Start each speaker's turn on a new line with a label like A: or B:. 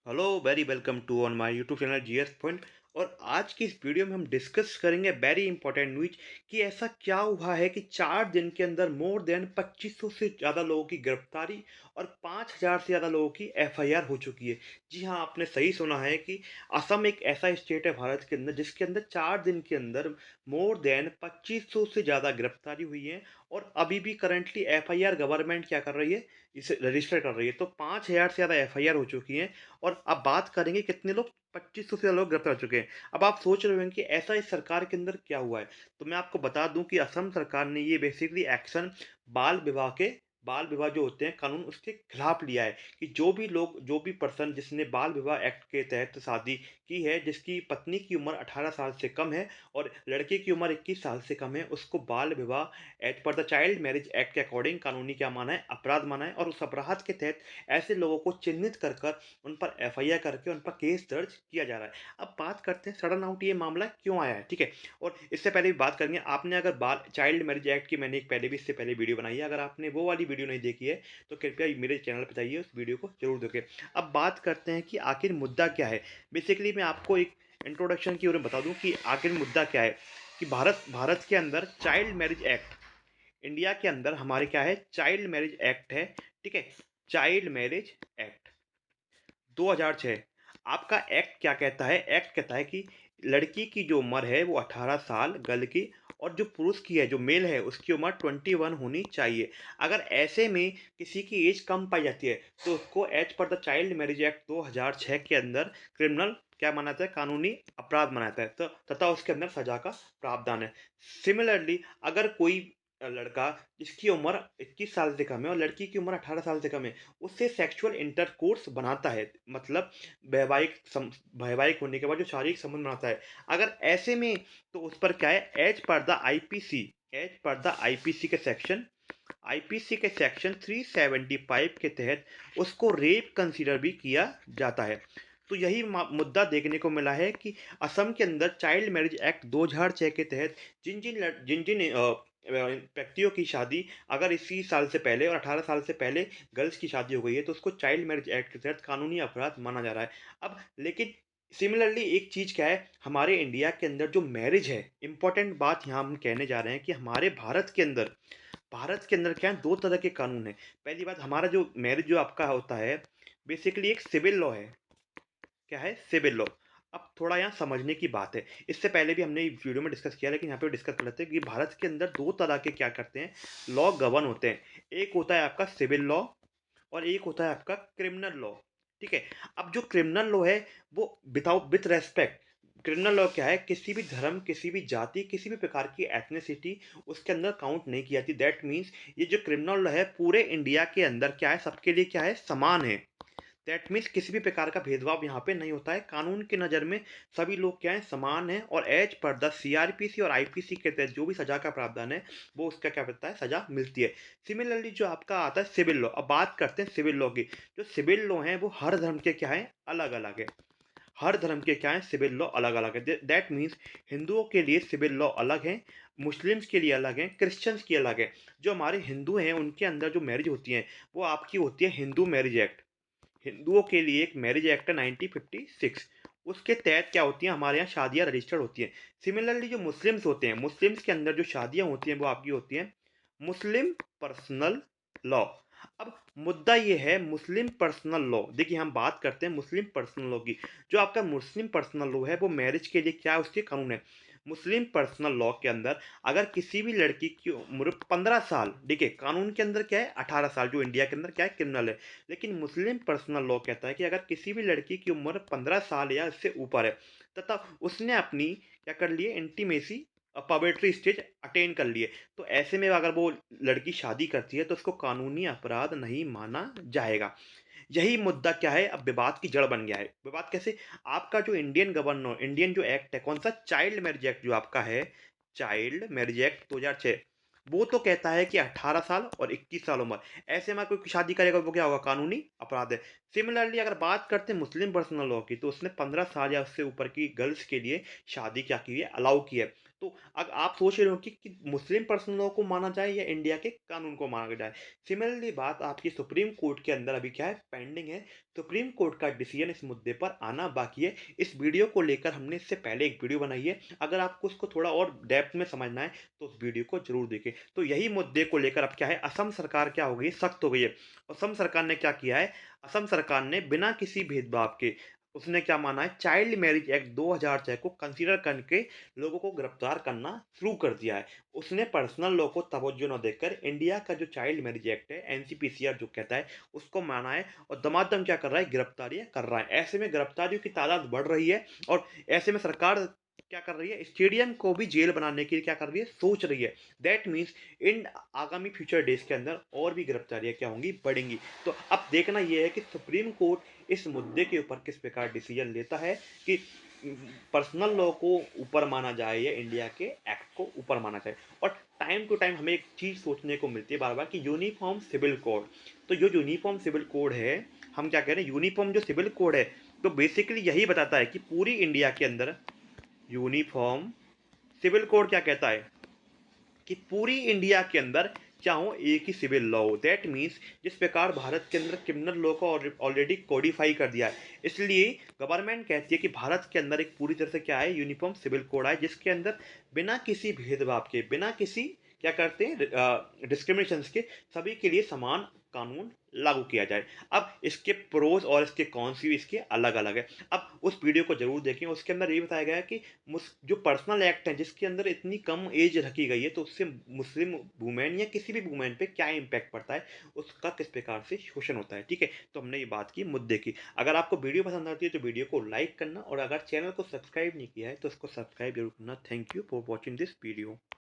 A: Hello very welcome to on my YouTube channel GS point. और आज की इस वीडियो में हम डिस्कस करेंगे वेरी इंपॉर्टेंट न्यूज कि ऐसा क्या हुआ है कि 4 दिन के अंदर मोर देन 2500 से ज़्यादा लोगों की गिरफ्तारी और 5000 से ज़्यादा लोगों की एफआईआर हो चुकी है। जी हाँ, आपने सही सुना है कि असम एक ऐसा स्टेट है भारत के अंदर जिसके अंदर 4 दिन के अंदर मोर देन 2500 से ज़्यादा गिरफ्तारी हुई है। और अभी भी करंटली एफआईआर गवर्नमेंट क्या कर रही है, इसे रजिस्टर कर रही है। तो 5000 से ज़्यादा एफआईआर हो चुकी हैं। और अब बात करेंगे कितने लोग, 2500 से ज़्यादा लोग गिरफ्तार हो चुके हैं। अब आप सोच रहे होंगे कि ऐसा इस सरकार के अंदर क्या हुआ है। तो मैं आपको बता दूं कि असम सरकार ने ये बेसिकली एक्शन बाल विवाह के बाल विवाह जो होते हैं कानून उसके खिलाफ लिया है कि जो भी पर्सन जिसने बाल विवाह एक्ट के तहत शादी की है, जिसकी पत्नी की उम्र 18 साल से कम है और लड़के की उम्र 21 साल से कम है, उसको बाल विवाह एज पर द चाइल्ड मैरिज एक्ट के अकॉर्डिंग कानूनी क्या माना है, अपराध माना है। और उस अपराध के तहत ऐसे लोगों को चिन्हित कर कर उन पर एफआईआर करके उन पर केस दर्ज किया जा रहा है। अब बात करते हैं सडन आउट ये मामला क्यों आया है, ठीक है। और इससे पहले भी बात करेंगे, आपने अगर बाल चाइल्ड मैरिज एक्ट की मैंने एक पहले भी इससे पहले वीडियो बनाई है, अगर आपने वो वाली वीडियो नहीं देखी है तो कृपया मेरे चैनल पर जाइए, उस वीडियो को जरूर देखें। अब बात करते हैं कि आखिर मुद्दा क्या है। बेसिकली मैं आपको एक इंट्रोडक्शन की ओर बता दूं कि आखिर मुद्दा क्या है कि भारत भारत के अंदर चाइल्ड मैरिज एक्ट, इंडिया के अंदर हमारे क्या है, चाइल्ड मैरिज एक्ट है, ठीक है। Child marriage act 2006। आपका एक्ट क्या कहता है, एक्ट कहता है कि लड़की की जो उम्र है वो 18 साल गर्ल की, और जो पुरुष की है जो मेल है उसकी उम्र 21 होनी चाहिए। अगर ऐसे में किसी की एज कम पाई जाती है तो उसको एज पर द चाइल्ड मैरिज एक्ट 2006 के अंदर क्रिमिनल क्या माना जाता है, कानूनी अपराध माना जाता है, तो तथा उसके अंदर सजा का प्रावधान है। सिमिलरली अगर कोई लड़का जिसकी उम्र 21 साल से कम है और लड़की की उम्र 18 साल से कम है, उससे सेक्सुअल इंटरकोर्स बनाता है, मतलब वैवाहिक होने के बाद जो शारीरिक संबंध बनाता है, अगर ऐसे में तो उस पर क्या है, एज पर द आईपीसी के सेक्शन 375 के तहत उसको रेप कंसीडर भी किया जाता है। तो यही मुद्दा देखने को मिला है कि असम के अंदर चाइल्ड मैरिज एक्ट 2006 के तहत जिन जिन जिन जिन व्यक्तियों की शादी अगर इसी साल से पहले और 18 साल से पहले गर्ल्स की शादी हो गई है तो उसको चाइल्ड मैरिज एक्ट के तहत कानूनी अपराध माना जा रहा है। अब लेकिन सिमिलरली एक चीज़ क्या है, हमारे इंडिया के अंदर जो मैरिज है, इंपॉर्टेंट बात यहाँ हम कहने जा रहे हैं कि हमारे भारत के अंदर क्या है, दो तरह के कानून है। पहली बात, हमारा जो मैरिज जो आपका होता है बेसिकली एक सिविल लॉ है। क्या है, सिविल लॉ। अब थोड़ा यहाँ समझने की बात है, इससे पहले भी हमने वीडियो में डिस्कस किया, लेकिन यहाँ पे डिस्कस कर लेते हैं कि भारत के अंदर दो तरह के क्या करते हैं, लॉ गवर्न होते हैं। एक होता है आपका सिविल लॉ और एक होता है आपका क्रिमिनल लॉ, ठीक है। अब जो क्रिमिनल लॉ है वो without with respect, criminal law क्या है, किसी भी धर्म, किसी भी जाति, किसी भी प्रकार की एथनिसिटी उसके अंदर काउंट नहीं की जाती। दैट मीन्स ये जो क्रिमिनल लॉ है पूरे इंडिया के अंदर क्या है, सबके लिए क्या है, समान है। दैट मीन्स किसी भी प्रकार का भेदभाव यहाँ पे नहीं होता है, कानून की नज़र में सभी लोग क्या है, समान हैं। और एज पर द सीआरपीसी और आईपीसी के तहत जो भी सजा का प्रावधान है वो उसका क्या होता है, सजा मिलती है। सिमिलरली जो आपका आता है सिविल लॉ, अब बात करते हैं सिविल लॉ की। जो सिविल लॉ है वो हर धर्म के क्या है, अलग अलग है। हर धर्म के क्या है, सिविल लॉ अलग अलग है। दैट मीन्स हिंदुओं के लिए सिविल लॉ अलग है, मुस्लिम्स के लिए अलग है, क्रिश्चियंस की अलग है। जो हमारे हिंदू हैं उनके अंदर जो मैरिज होती है वो आपकी होती है हिंदू मैरिज एक्ट। हिंदुओं के लिए एक मैरिज एक्ट है 1956, उसके तहत क्या होती हैं, हमारे यहाँ शादियाँ रजिस्टर्ड होती हैं। सिमिलरली जो मुस्लिम्स होते हैं, मुस्लिम्स के अंदर जो शादियाँ होती हैं वो आपकी होती हैं मुस्लिम पर्सनल लॉ। अब मुद्दा ये है मुस्लिम पर्सनल लॉ, देखिए हम बात करते हैं मुस्लिम पर्सनल लॉ की। जो आपका मुस्लिम पर्सनल लॉ है वो मैरिज के लिए क्या उसके कानून है। मुस्लिम पर्सनल लॉ के अंदर अगर किसी भी लड़की की उम्र 15 साल, देखिए कानून के अंदर क्या है 18 साल, जो इंडिया के अंदर क्या है, क्रिमिनल है। लेकिन मुस्लिम पर्सनल लॉ कहता है कि अगर किसी भी लड़की की उम्र 15 साल या इससे ऊपर है तथा उसने अपनी क्या कर लिए, इंटीमेसी पॉवर्टी स्टेज अटेन कर लिए, तो ऐसे में अगर वो लड़की शादी करती है तो उसको कानूनी अपराध नहीं माना जाएगा। यही मुद्दा क्या है, अब विवाद की जड़ बन गया है। विवाद कैसे, आपका जो इंडियन जो एक्ट है, कौन सा, चाइल्ड मैरिज एक्ट जो आपका है, चाइल्ड मैरिज एक्ट 2006, वो तो कहता है कि 18 साल और 21 साल उम्र, ऐसे में कोई शादी करेगा वो क्या होगा, कानूनी अपराध है। सिमिलरली अगर बात करते हैं मुस्लिम पर्सनल लॉ की, तो उसने 15 साल या उससे ऊपर की गर्ल्स के लिए शादी क्या की है, अलाउ की है। तो अग आप सोच रहे हो कि मुस्लिम पर्सनल लॉ को माना जाए या इंडिया के कानून को माना जाए। सिमिलरली बात आपकी सुप्रीम कोर्ट के अंदर अभी क्या है, पेंडिंग है। सुप्रीम कोर्ट का डिसीजन इस मुद्दे पर आना बाकी है। इस वीडियो को लेकर हमने इससे पहले एक वीडियो बनाई है। अगर आपको उसको थोड़ा और डेप्थ में समझना है तो उस वीडियो को जरूर देखें। तो यही मुद्दे को लेकर अब क्या है, असम सरकार क्या हो गई, सख्त हो गई है। असम सरकार ने क्या किया है, असम सरकार ने बिना किसी भेदभाव के उसने क्या माना है, चाइल्ड मैरिज एक्ट 2006 को कंसीडर करके लोगों को गिरफ्तार करना शुरू कर दिया है। उसने पर्सनल लॉ को तवज्जो न देकर इंडिया का जो चाइल्ड मैरिज एक्ट है, एनसीपीसीआर जो कहता है, उसको माना है और दमादम क्या कर रहा है, गिरफ्तारियां कर रहा है। ऐसे में गिरफ्तारियों की तादाद बढ़ रही है और ऐसे में सरकार क्या कर रही है, स्टेडियम को भी जेल बनाने के लिए क्या कर रही है, सोच रही है। दैट मीन्स इन आगामी फ्यूचर डेज के अंदर और भी गिरफ्तारियां क्या होंगी, बढ़ेंगी। तो अब देखना यह है कि सुप्रीम कोर्ट इस मुद्दे के ऊपर किस प्रकार डिसीजन लेता है कि पर्सनल लॉ को ऊपर माना जाए या इंडिया के एक्ट को ऊपर माना जाए। और टाइम टू टाइम हमें एक चीज़ सोचने को मिलती है बार बार कि यूनिफॉर्म सिविल कोड। तो जो यूनिफॉर्म सिविल कोड है, हम क्या कह रहे हैं, यूनिफॉर्म जो सिविल कोड है, तो बेसिकली यही बताता है कि पूरी इंडिया के अंदर यूनिफॉर्म सिविल कोड क्या कहता है कि पूरी इंडिया के अंदर चाहो एक ही सिविल लॉ हो। दैट मीन्स जिस प्रकार भारत के अंदर क्रिमिनल लॉ को ऑलरेडी कोडिफाई कर दिया है, इसलिए गवर्नमेंट कहती है कि भारत के अंदर एक पूरी तरह से क्या है, यूनिफॉर्म सिविल कोड है, जिसके अंदर बिना किसी भेदभाव के, बिना किसी क्या करते हैं, डिस्क्रिमिनेशन के, सभी के लिए समान कानून लागू किया जाए। अब इसके प्रोज और इसके कॉन्स भी इसके अलग अलग है। अब उस वीडियो को जरूर देखें, उसके अंदर ये बताया गया है कि जो पर्सनल एक्ट है जिसके अंदर इतनी कम एज रखी गई है, तो उससे मुस्लिम वुमेन या किसी भी वुमेन पे क्या इम्पैक्ट पड़ता है, उसका किस प्रकार से शोषण होता है। ठीक है, तो हमने ये बात की मुद्दे की। अगर आपको वीडियो पसंद आती है तो वीडियो को लाइक करना, और अगर चैनल को सब्सक्राइब नहीं किया है तो उसको सब्सक्राइब जरूर करना। Thank you for watching this video.